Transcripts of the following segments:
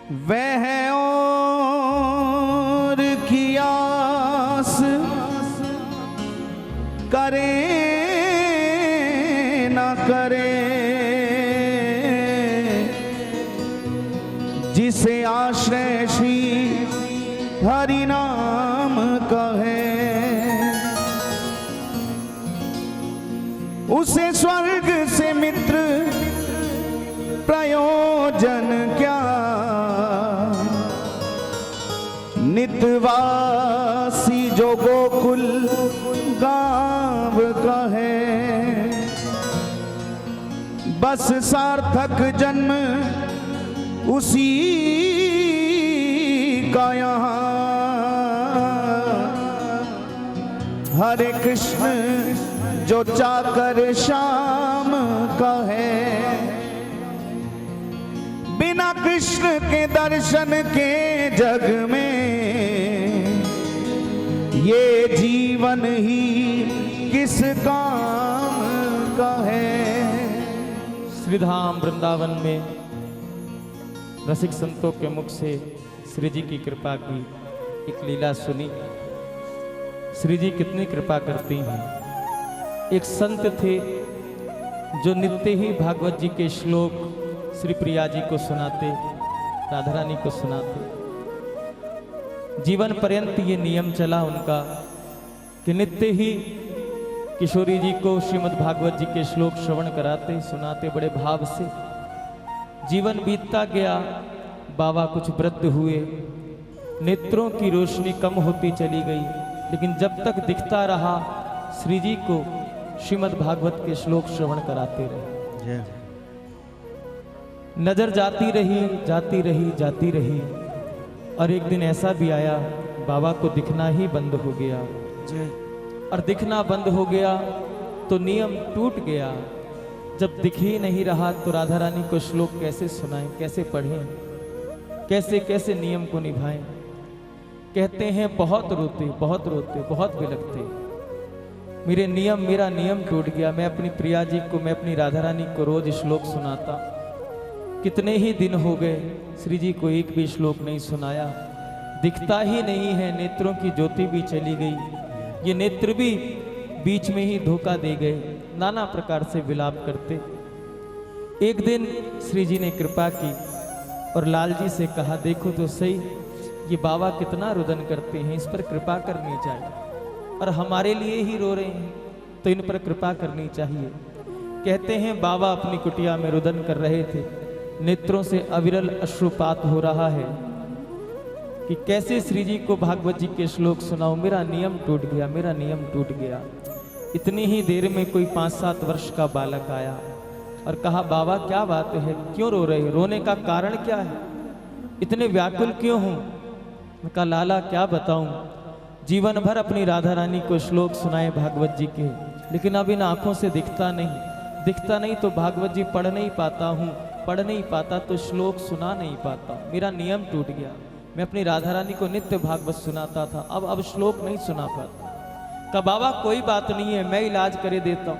वह और की आस करे न करे, जिसे आश्रय श्री हरि नाम कहे, उसे स्वर्ग से मित्र प्रयोजन क्या, नित्यवासी जो गोकुल गाँव कहे, बस सार्थक जन्म उसी का यहाँ, हरे कृष्ण जो चाकर श्याम कहे, बिना कृष्ण के दर्शन के जग में ये जीवन ही किस काम का है। श्रीधाम वृंदावन में रसिक संतों के मुख से श्री जी की कृपा की एक लीला सुनी। श्री जी कितनी कृपा करती हैं। एक संत थे जो नित्य ही भागवत जी के श्लोक श्री प्रिया जी को सुनाते, राधा रानी को सुनाते। जीवन पर्यंत ये नियम चला उनका कि नित्य ही किशोरी जी को श्रीमद् भागवत जी के श्लोक श्रवण कराते, सुनाते बड़े भाव से। जीवन बीतता गया, बाबा कुछ वृद्ध हुए, नेत्रों की रोशनी कम होती चली गई, लेकिन जब तक दिखता रहा श्री जी को श्रीमद् भागवत के श्लोक श्रवण कराते रहे। नजर जाती रही जाती रही जाती रही, और एक दिन ऐसा भी आया बाबा को दिखना ही बंद हो गया। और दिखना बंद हो गया तो नियम टूट गया। जब दिख ही नहीं रहा तो राधा रानी को श्लोक कैसे सुनाएं, कैसे पढ़ें, कैसे कैसे नियम को निभाएं। कहते हैं बहुत रोते बहुत रोते बहुत बिलखते, मेरा नियम टूट गया। मैं अपनी प्रिया जी को, मैं अपनी राधा रानी को रोज श्लोक सुनाता, कितने ही दिन हो गए श्री जी को एक भी श्लोक नहीं सुनाया। दिखता ही नहीं है, नेत्रों की ज्योति भी चली गई, ये नेत्र भी बीच में ही धोखा दे गए। नाना प्रकार से विलाप करते। एक दिन श्री जी ने कृपा की और लाल जी से कहा, देखो तो सही ये बाबा कितना रुदन करते हैं, इस पर कृपा करनी चाहिए। और हमारे लिए ही रो रहे हैं तो इन पर कृपा करनी चाहिए। कहते हैं बाबा अपनी कुटिया में रुदन कर रहे थे, नेत्रों से अविरल अश्रुपात हो रहा है कि कैसे श्री जी को भागवत जी के श्लोक सुनाऊं, मेरा नियम टूट गया, मेरा नियम टूट गया। इतनी ही देर में कोई 5-7 वर्ष का बालक आया और कहा, बाबा क्या बात है, क्यों रो रहे, रोने का कारण क्या है, इतने व्याकुल क्यों हूं? मैं कहा, लाला क्या बताऊं, जीवन भर अपनी राधा रानी को श्लोक सुनाए भागवत जी के, लेकिन अब इन आंखों से दिखता नहीं तो भागवत जी पढ़ नहीं पाता हूँ, पढ़ नहीं पाता तो श्लोक सुना नहीं पाता, मेरा नियम टूट गया। मैं अपनी राधा रानी को नित्य भागवत सुनाता था, अब श्लोक नहीं सुना पाता। कहा, बाबा कोई बात नहीं है, मैं इलाज करे देता हूँ।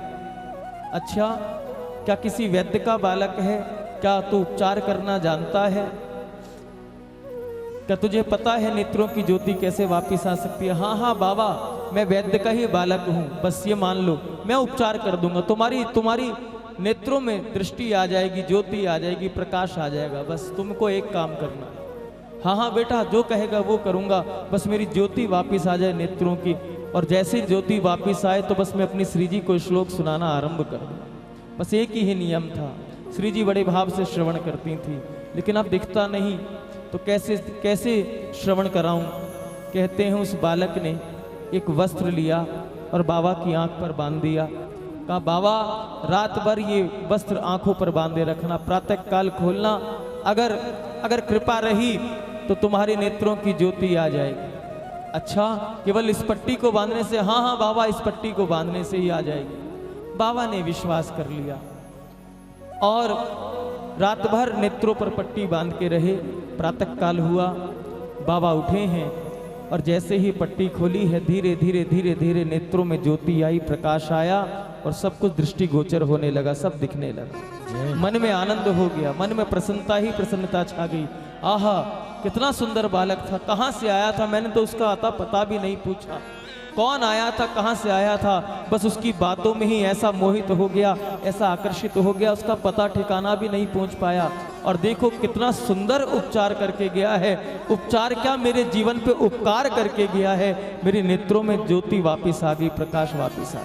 अच्छा, क्या किसी वैद्य का बालक है, क्या तू उपचार करना जानता है? क्या तुझे पता है नेत्रों की ज्योति कैसे वापिस आ सकती है? हाँ बाबा, मैं वैद्य का ही बालक हूँ, बस ये मान लो, मैं उपचार कर दूंगा, तुम्हारी नेत्रों में दृष्टि आ जाएगी, ज्योति आ जाएगी, प्रकाश आ जाएगा, बस तुमको एक काम करना है। हाँ बेटा, जो कहेगा वो करूंगा, बस मेरी ज्योति वापिस आ जाए नेत्रों की, और जैसे ज्योति वापिस आए तो बस मैं अपनी श्री जी को श्लोक सुनाना आरंभ कर दूँ। बस एक ही नियम था। श्री जी बड़े भाव से श्रवण करती थी, लेकिन अब दिखता नहीं तो कैसे श्रवण कराऊं? कहते हैं उस बालक ने एक वस्त्र लिया और बाबा की आंख पर बांध दिया। कहा, बाबा रात भर ये वस्त्र आंखों पर बांधे रखना, प्रातः काल खोलना, अगर कृपा रही तो तुम्हारे नेत्रों की ज्योति आ जाएगी। अच्छा, केवल इस पट्टी को बांधने से? हाँ बाबा, इस पट्टी को बांधने से ही आ जाएगी। बाबा ने विश्वास कर लिया और रात भर नेत्रों पर पट्टी बांध के रहे। प्रातः काल हुआ, बाबा उठे हैं और जैसे ही पट्टी खोली है, धीरे धीरे धीरे धीरे नेत्रों में ज्योति आई, प्रकाश आया और सब कुछ दृष्टिगोचर होने लगा, सब दिखने लगा। मन में आनंद हो गया, मन में प्रसन्नता ही प्रसन्नता छा गई। आहा कितना सुंदर बालक था, कहाँ से आया था, मैंने तो उसका आता पता भी नहीं पूछा, कौन आया था, कहाँ से आया था, बस उसकी बातों में ही ऐसा मोहित हो गया, ऐसा आकर्षित हो गया, उसका पता ठिकाना भी नहीं पहुंच पाया। और देखो कितना सुंदर उपचार करके गया है, उपचार क्या मेरे जीवन पे उपकार करके गया है, मेरे नेत्रों में ज्योति वापिस आ गई, प्रकाश वापिस आ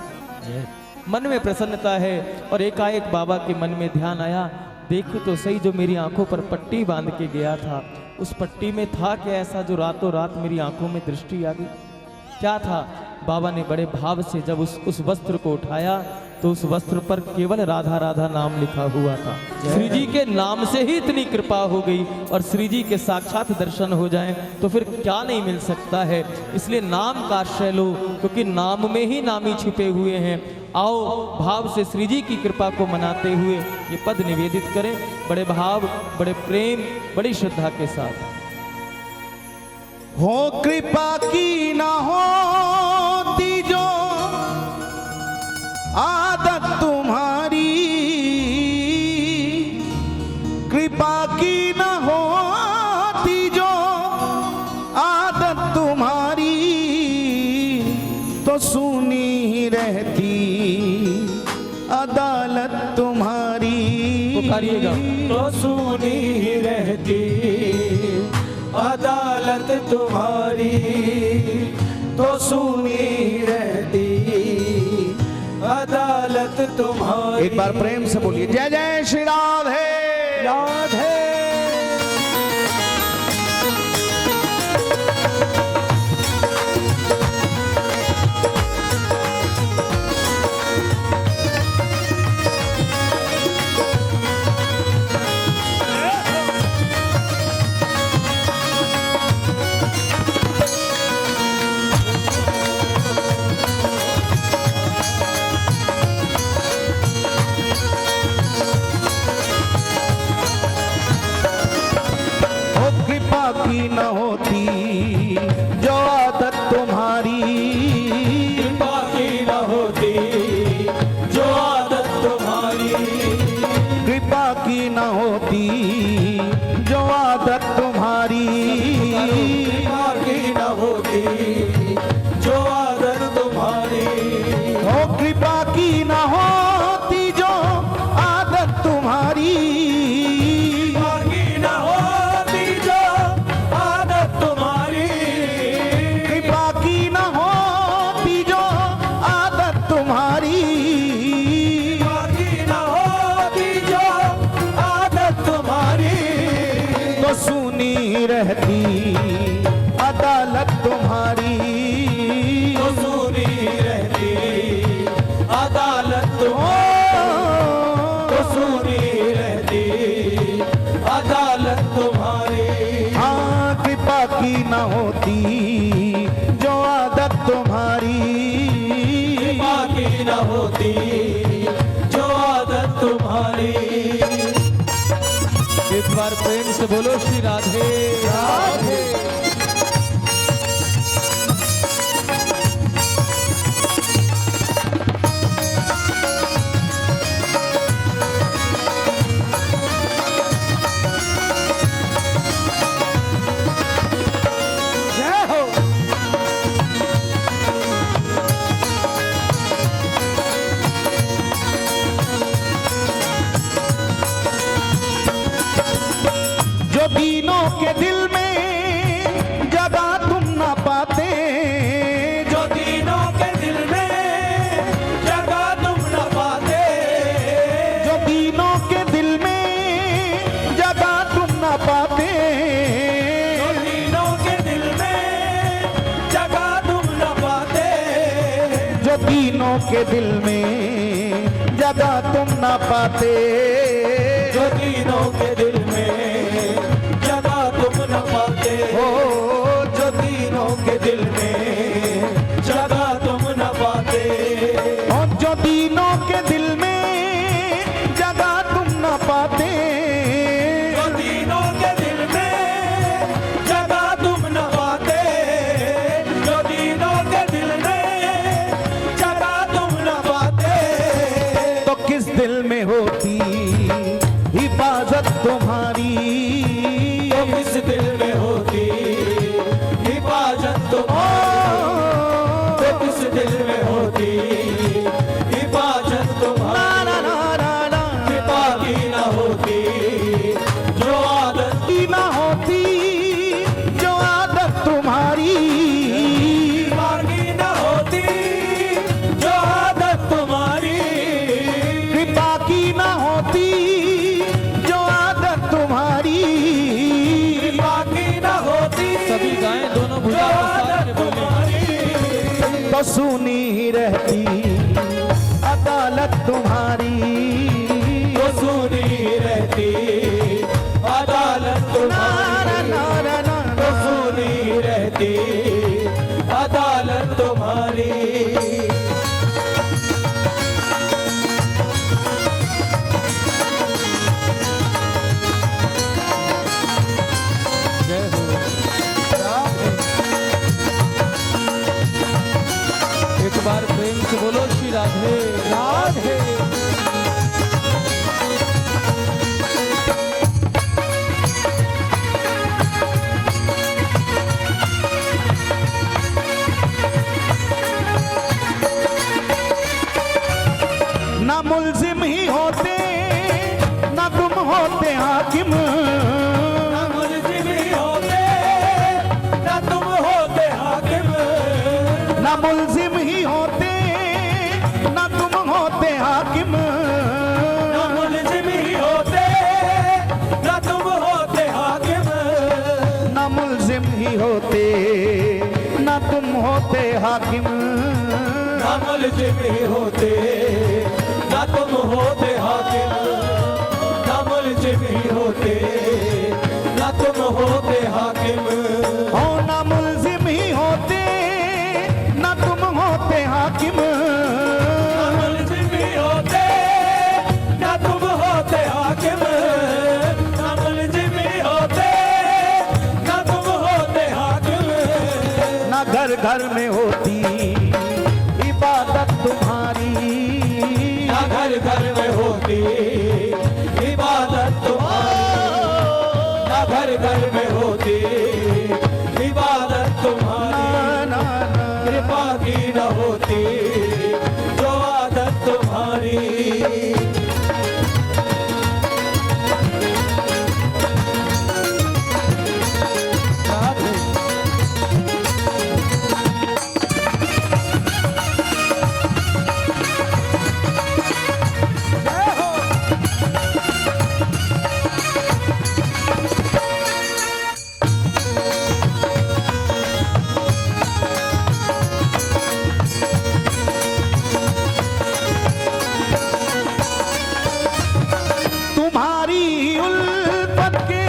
गया, मन में प्रसन्नता है। और एकाएक बाबा के मन में ध्यान आया, देखो तो सही जो मेरी आंखों पर पट्टी बांध के गया था, उस पट्टी में था क्या ऐसा जो रातों रात मेरी आंखों में दृष्टि आ गई, क्या था। बाबा ने बड़े भाव से जब उस वस्त्र को उठाया तो उस वस्त्र पर केवल राधा राधा नाम लिखा हुआ था। श्री जी के नाम से ही इतनी कृपा हो गई, और श्री जी के साक्षात दर्शन हो जाएं तो फिर क्या नहीं मिल सकता है। इसलिए नाम का आश्रय लो, क्योंकि नाम में ही नामी छिपे हुए हैं। आओ भाव से श्री जी की कृपा को मनाते हुए ये पद निवेदित करें, बड़े भाव, बड़े प्रेम, बड़ी श्रद्धा के साथ। हो कृपा की ना होती जो आदत तुम्हारी, कृपा की ना होती जो आदत तुम्हारी, तो सुनी ही रहती अदालत तुम्हारी। पुकारिएगा। तो सुनी ही रहती अदालत तुम्हारी, तो सुनी रहती अदालत तुम्हारी। एक बार प्रेम से बोलिए जय जय श्री राधे राधे। न होती जो आदत तुम्हारी, कृपा की न होती जो आदत तुम्हारी, कृपा की न होती जो आदत तुम्हारी, कृपा की न होती जो आदत तुम्हारी। ओ कृपा की न होती जो आदत तुम्हारी, रहती अदालत तुम्हारी, तो सुनी रहती अदालत तुम्हारी, तो सुनी रहती अदालत तुम्हारी। हाँ कृपा की न होती जो आदत तुम्हारी, कृपा की न होती जो आदत तुम्हारी। एक बार प्रेम से बोलो श्री राधे राधे। दीनों के दिल में जगह तुम ना पाते, जो दीनों के दिल में जगह तुम न पाते, जो दीनों के दिल में जगह तुम ना पाते, जो दीनों के दिल में जगह तुम न पाते, जो दीनों के दिल में जगह तुम ना पाते, जो दीनों के दिल में तुम न पाते हो, जो दीनों के दिल में जगह तुम न पाते, और जो दीनों के दिल में जगह तुम न पाते, जो दीनों के दिल में जगह तुम न पाते, जो दीनों के दिल में जगह तुम न पाते, तो किस दिल में होती हिफाजत तुम्हारी। तो सुनी रहती अदालत तुम्हारी, तो सुनी रहती अदालत तुम्हारी, तो सुनी रहती अदालत तुम्हारी। जय हो। एक बार प्रेम से बोलो श्री राधे राधे। ना मुल्जिम ही होते ना तुम होते हाकिम, ना मुल्जिम ही होते ना तुम होते हाकिम, ना मुल्जिम ही होते ना तुम होते हाकिम, ना मुल्जिम ही होते ना तुम होते हाकिम, ना मुल्जिम ही होते ना तुम होते हाकिम, ना मुल्जिम ही होते ना तुम होते हाकिम, ना मुल्जिम ही होते ना तुम होते हाकिम, हो ना मुल्जिम ही होते ना तुम होते हाकिम, ना मुल्जिम ही होते ना तुम होते हाकिम, ना मुल्जिम ही होते ना तुम होते हाकिम, ना घर घर में होती इबादत तुम्हारी, ना घर घर में होती इबादत तुम्हारी, ना घर घर में होती इबादत तुम्हारी, ना ना कृपा की न होती जो आदत तुम्हारी। तुम्हारी उल्फत के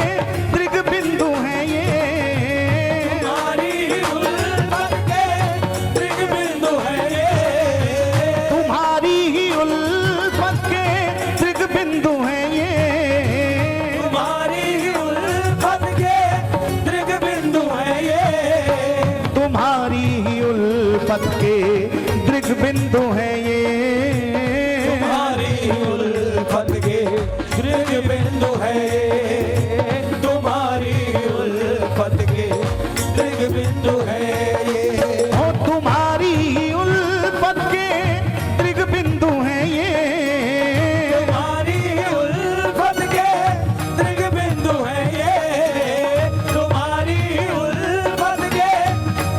दृग बिंदु हैं ये, तुम्हारी उल्फत के दृग बिंदु है ये, तुम्हारी ही उल्फत के दृग बिंदु हैं ये, तुम्हारी उल्फत के दृग बिंदु है ये, तुम्हारी ही उल्फत के दृग बिंदु हैं ये, तुम्हारी उल्फत के दृग बिंदु है, तुम्हारी उल्फत के दृग बिंदु है ये, हो तुम्हारी ही उल्फत के दृग बिंदु हैं ये, तुम्हारी उल्फत के दृग बिंदु है ये, तुम्हारी उल्फत के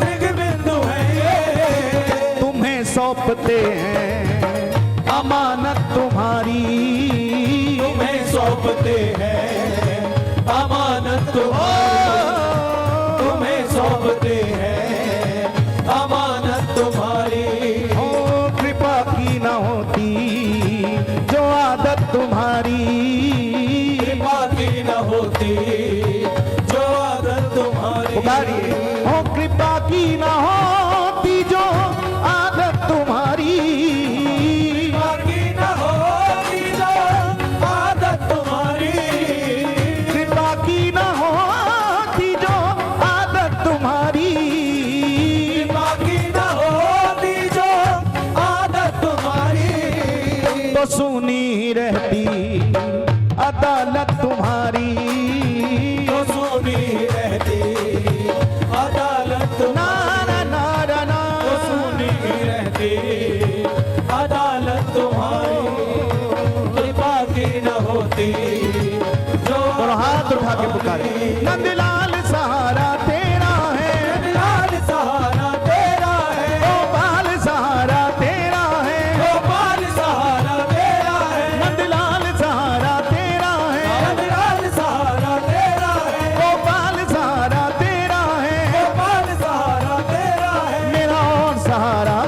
दृग बिंदु है ये, तुम्हें सौंपते हैं अमानत तुम्हारी, तुम्हें सौंपते हैं अमानत तुम्हारी, तुम्हें सौंपते हैं अमानत तुम्हारी, हो कृपा की न होती जो आदत तुम्हारी, कृपा की न होती जो आदत तुम्हारी, पुकारिए हो कृपा की न होती जो आदत तुम्हारी, कृपा की न होती जो आदत तुम्हारी, कृपा की न होती जो आदत तुम्हारी, कृपा की न होती जो आदत तुम्हारी, तो सुनी रहती अदालत तुम्हारी, तो सुनी रहती अदालत नारा नारा ना तो सुनी रहती अदालत तुम्हारी, कृपा की न होती जो और हाथ उठा के पुकारे नंदलाल सहारा तेरा है, लाल सहारा तेरा है, गोपाल सहारा तेरा है, गोपाल सहारा तेरा है, नंदलाल सहारा तेरा है, लाल सहारा तेरा है, गोपाल सहारा तेरा है, गोपाल सहारा तेरा है, मेरा और सहारा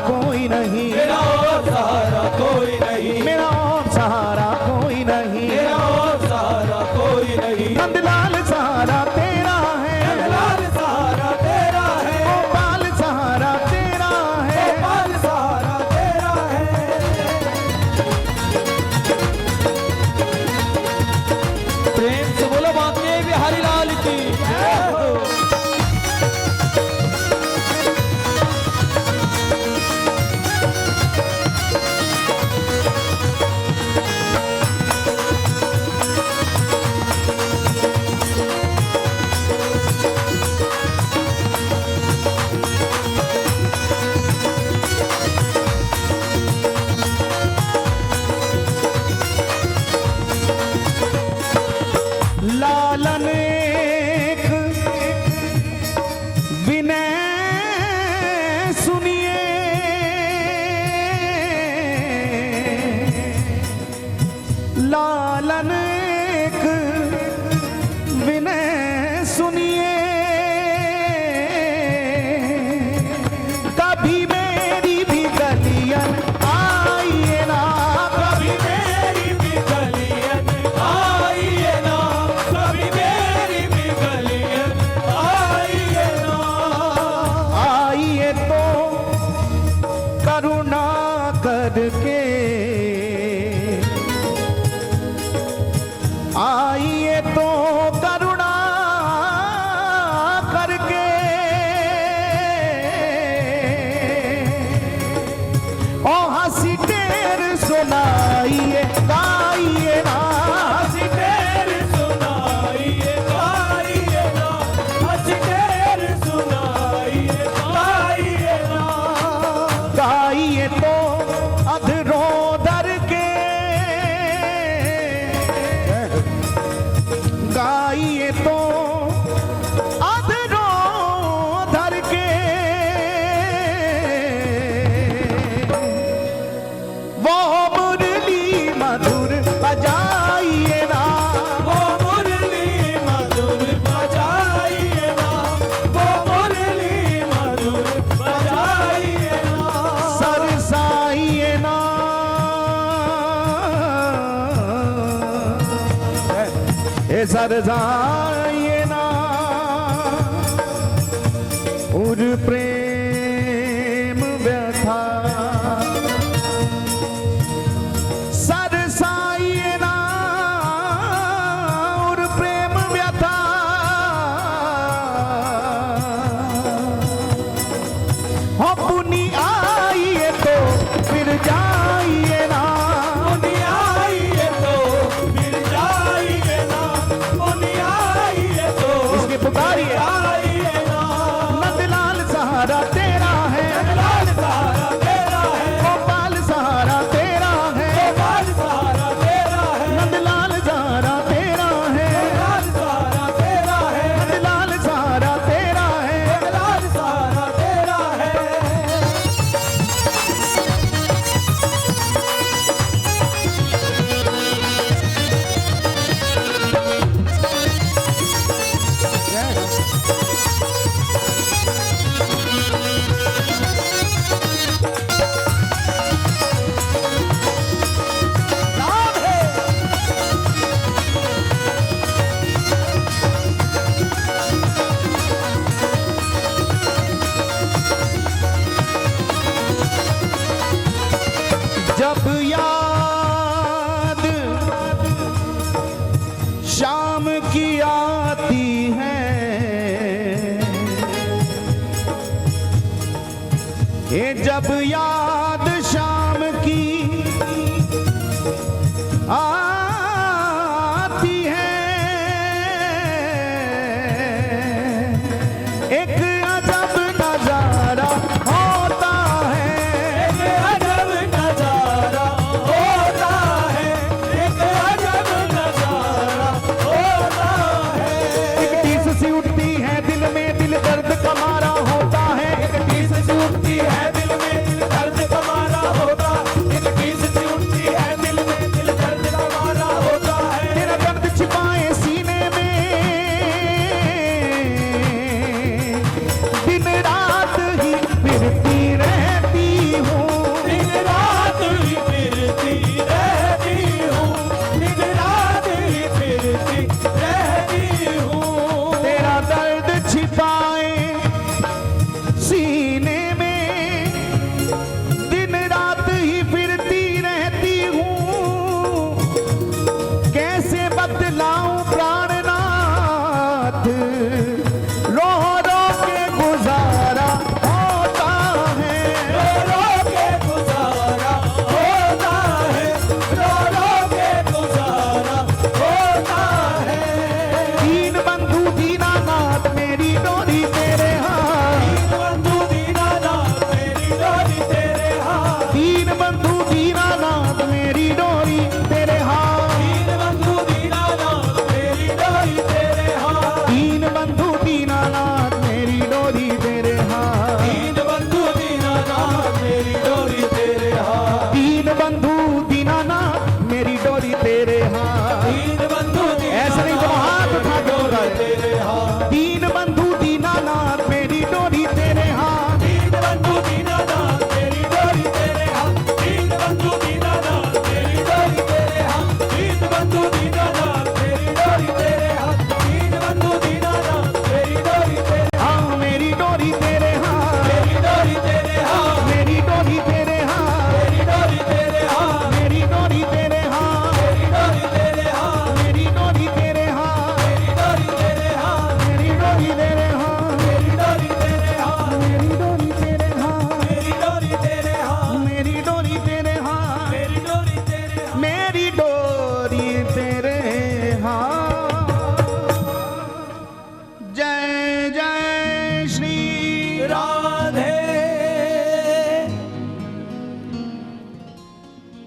सुनिए कभी मेरी भी गलियन आइए ना, कभी मेरी भी गलियन आइए ना, कभी मेरी भी गलियन आइए ना। आइए तो करुणा करके, आइए तो करुणा करके ओ हंसी टेर सुनाइए गाइए ना, हंसी ढेर सुनाइए गाइए ना, हंसी ढेर सुनाइए गाइए ना। गाइए तो अधरों दर के, गाइए तो अधरों धर के वो मुरली मधुर बजाइए ना, वो मुरली मधुर बजाइए ना, वो मुरली मधुर बजाइए ना। सरसाइए ना, ए सरसाइए ना उर प्रेम व्यथा, सरसाइए ना उर प्रेम व्यथा। हो पुनी आइए तो फिर जाइए ना, मुनि आइए तो फिर जाइए ना, मुनि आइए तो इसकी पुकारिए आइए ना। नंदलाल सहारा तेरा है, लाल सहारा तेरा है, गोपाल सहारा तेरा है, लाल सहारा तेरा है, नंदलाल सहारा तेरा है, लाल सहारा तेरा है, नंदलाल सहारा तेरा है। लाल सहारा तेरा है। नाम है जब याद शाम की आती है, ये जब याद